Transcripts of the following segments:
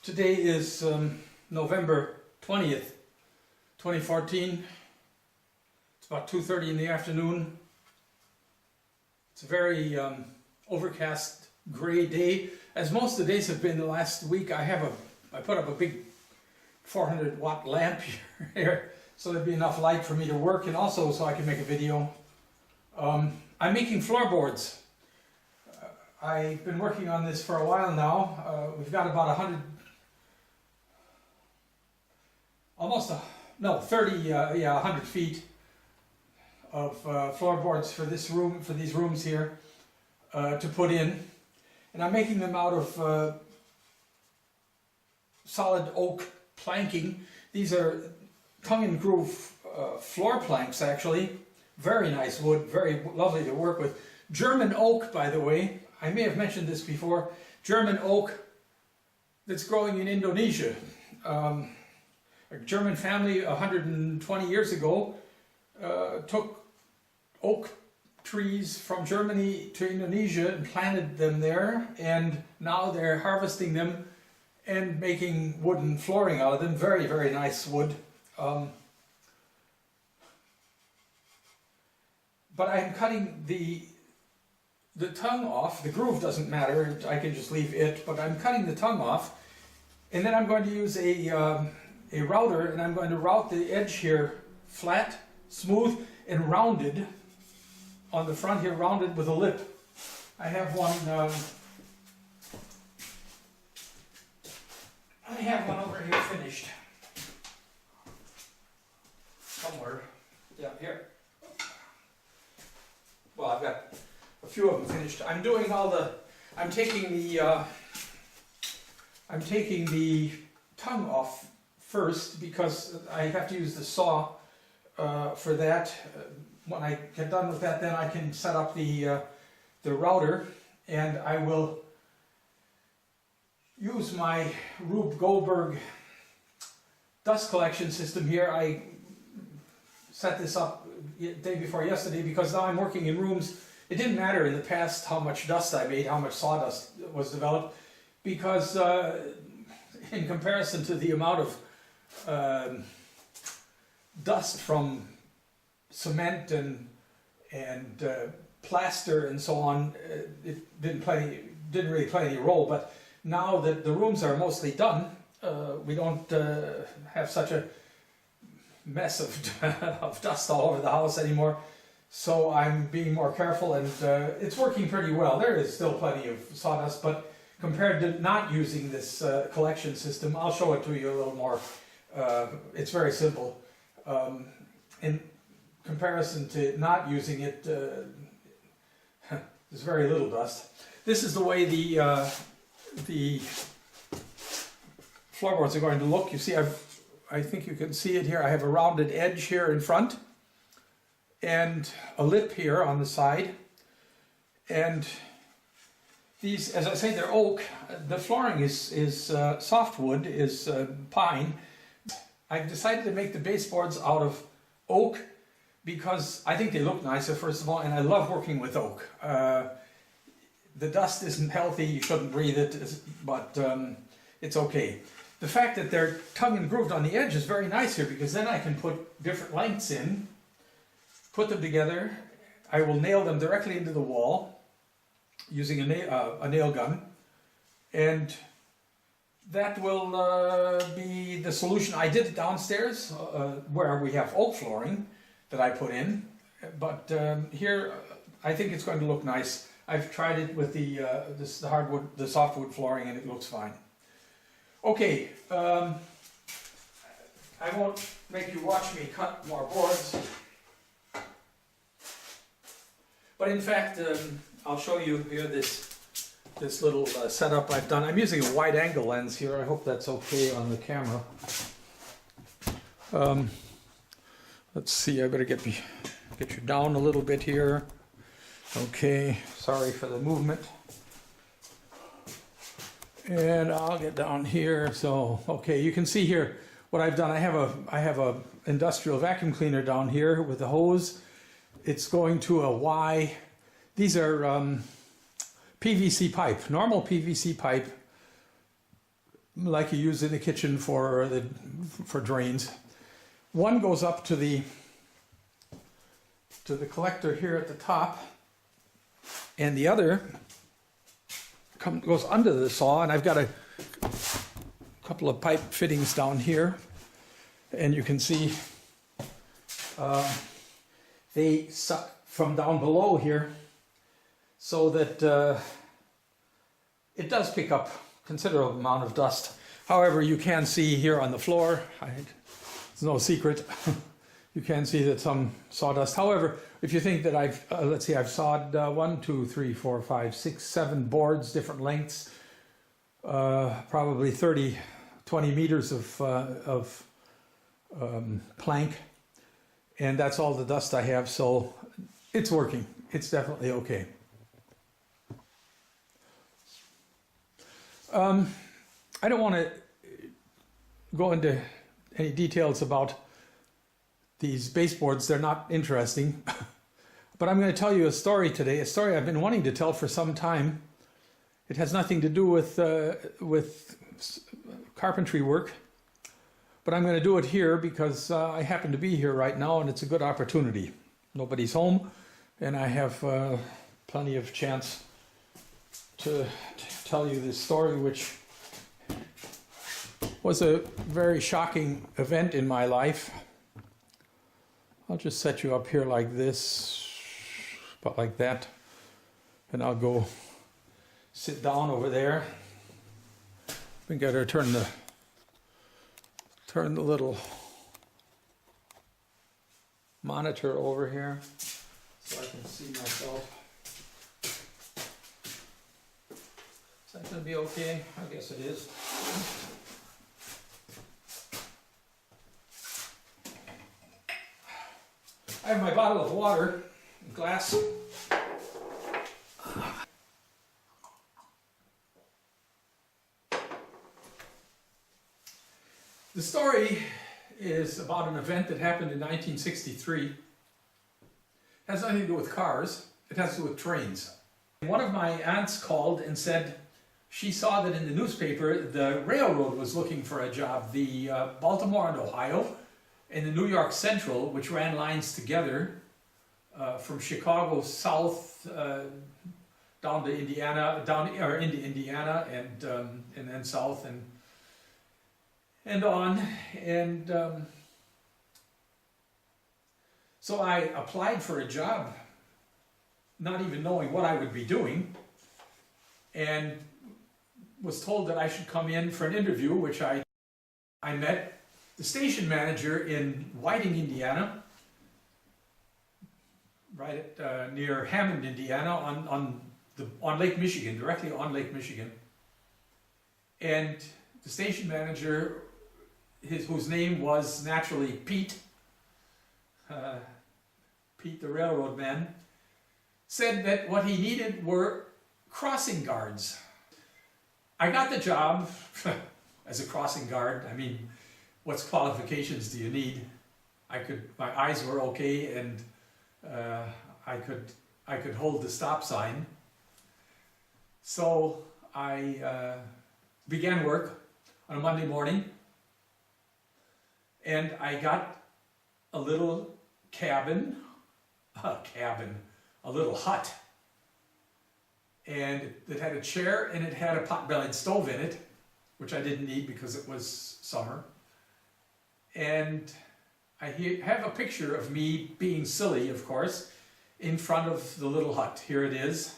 Today is November 20th, 2014. It's about 2:30 in the afternoon. It's a very overcast, gray day, as most of the days have been the last week. I put up a big 400-watt lamp here, so there'd be enough light for me to work, and also so I can make a video. I'm making floorboards. I've been working on this for a while now. We've got about 100 feet of floorboards for this room, for these rooms here, to put in, and I'm making them out of solid oak planking. These are tongue and groove floor planks, actually. Very nice wood, very lovely to work with. German oak, by the way. I may have mentioned this before. German oak that's growing in Indonesia. A German family 120 years ago took oak trees from Germany to Indonesia and planted them there, and now they're harvesting them and making wooden flooring out of them. Very, very nice wood. But I'm cutting the tongue off. The groove doesn't matter, I can just leave it, but I'm cutting the tongue off, and then I'm going to use a router, and I'm going to route the edge here flat, smooth, and rounded on the front here, rounded with a lip. I have one over here finished somewhere. Yeah, here. Well, I've got a few of them finished. I'm doing I'm taking the tongue off first, because I have to use the saw for that. When I get done with that, then I can set up the router, and I will use my Rube Goldberg dust collection system here. I set this up the day before yesterday because now I'm working in rooms. It didn't matter in the past how much dust I made, how much sawdust was developed, because in comparison to the amount of dust from cement and plaster and so on, it didn't really play any role. But now that the rooms are mostly done, we don't have such a mess of dust all over the house anymore. So I'm being more careful, and it's working pretty well. There is still plenty of sawdust, but compared to not using this collection system, I'll show it to you a little more. It's very simple. In comparison to not using it, there's very little dust. This is the way the floorboards are going to look. You see, I think you can see it here. I have a rounded edge here in front, and a lip here on the side. And these, as I say, they're oak. The flooring is softwood, is pine. I've decided to make the baseboards out of oak because I think they look nicer, first of all, and I love working with oak. The dust isn't healthy, you shouldn't breathe it, but it's okay. The fact that they're tongue and grooved on the edge is very nice here, because then I can put different lengths in, put them together. I will nail them directly into the wall using a nail gun, and that will be the solution. I did it downstairs where we have oak flooring that I put in, but here I think it's going to look nice. I've tried it with the hardwood, the softwood flooring, and it looks fine. Okay, I won't make you watch me cut more boards, but in fact I'll show you here this little setup I've done. I'm using a wide angle lens here. I hope that's okay on the camera. Let's see, I better get you down a little bit here. Okay, sorry for the movement. And I'll get down here. So, okay, you can see here what I've done. I have a industrial vacuum cleaner down here with a hose. It's going to a Y. These are PVC pipe, normal PVC pipe like you use in the kitchen for drains. One goes up to the collector here at the top, and the other goes under the saw, and I've got a couple of pipe fittings down here, and you can see they suck from down below here, so that it does pick up considerable amount of dust. However, you can see here on the floor, it's no secret, you can see that some sawdust. However, if you think that let's see, I've sawed 1, 2, 3, 4, 5, 6, 7 boards, different lengths, probably 20 meters of plank, and that's all the dust I have, so it's working. It's definitely okay. I don't want to go into any details about these baseboards. They're not interesting. But I'm going to tell you a story today, a story I've been wanting to tell for some time. It has nothing to do with carpentry work, but I'm going to do it here because I happen to be here right now, and it's a good opportunity. Nobody's home, and I have plenty of chance to tell you this story, which was a very shocking event in my life. I'll just set you up here like this, about like that, and I'll go sit down over there. I think I better turn the little monitor over here so I can see myself. Is that going to be okay? I guess it is. I have my bottle of water, glass. The story is about an event that happened in 1963. It has nothing to do with cars, it has to do with trains. One of my aunts called and said she saw that in the newspaper the railroad was looking for a job. The Baltimore and Ohio and the New York Central, which ran lines together from Chicago south down to Indiana, into Indiana, and then south and on. And so I applied for a job, not even knowing what I would be doing, and was told that I should come in for an interview, which I met the station manager in Whiting, Indiana, right at, near Hammond, Indiana, on Lake Michigan, directly on Lake Michigan. And the station manager, whose name was naturally Pete, Pete the railroad man, said that what he needed were crossing guards. I got the job as a crossing guard. I mean, what qualifications do you need? My eyes were okay, and I could hold the stop sign. So I began work on a Monday morning, and I got a little a little hut, and it had a chair and it had a pot-bellied stove in it, which I didn't need because it was summer. And I have a picture of me being silly, of course, in front of the little hut. Here it is.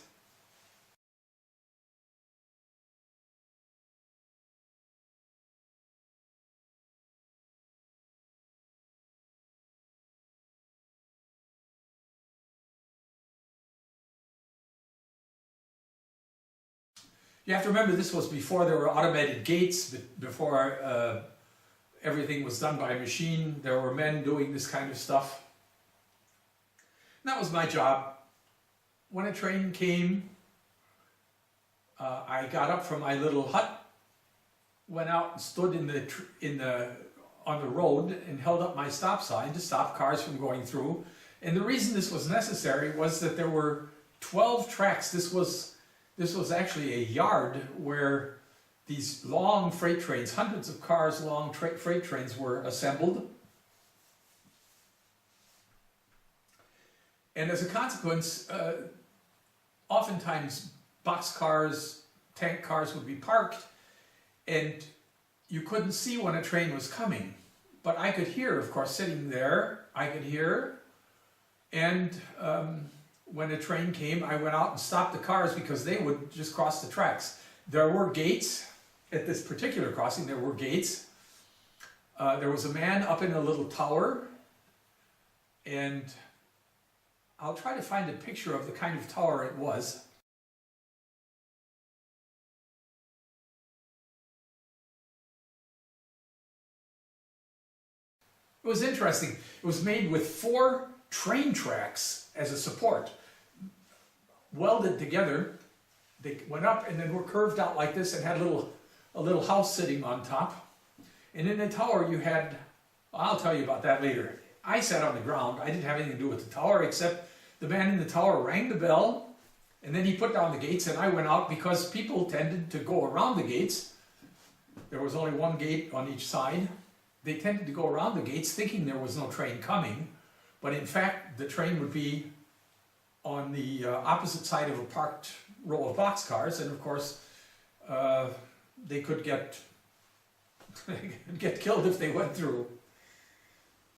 You have to remember, this was before there were automated gates, before everything was done by a machine. There were men doing this kind of stuff. And that was my job. When a train came, I got up from my little hut, went out and stood on the road and held up my stop sign to stop cars from going through. And the reason this was necessary was that there were 12 tracks. This was actually a yard where these long freight trains, hundreds of cars long freight trains were assembled. And as a consequence, oftentimes boxcars, tank cars would be parked, and you couldn't see when a train was coming. But I could hear, of course, sitting there, I could hear, and when a train came, I went out and stopped the cars because they would just cross the tracks. There were gates. At this particular crossing, there were gates. There was a man up in a little tower, and I'll try to find a picture of the kind of tower it was. It was interesting. It was made with 4 train tracks as a support, welded together. They went up and then were curved out like this and had a little house sitting on top. And in the tower you had, I'll tell you about that later. I sat on the ground. I didn't have anything to do with the tower except the man in the tower rang the bell, and then he put down the gates, and I went out because people tended to go around the gates. There was only one gate on each side. They tended to go around the gates thinking there was no train coming, but in fact the train would be on the opposite side of a parked row of boxcars, and of course they could get killed if they went through.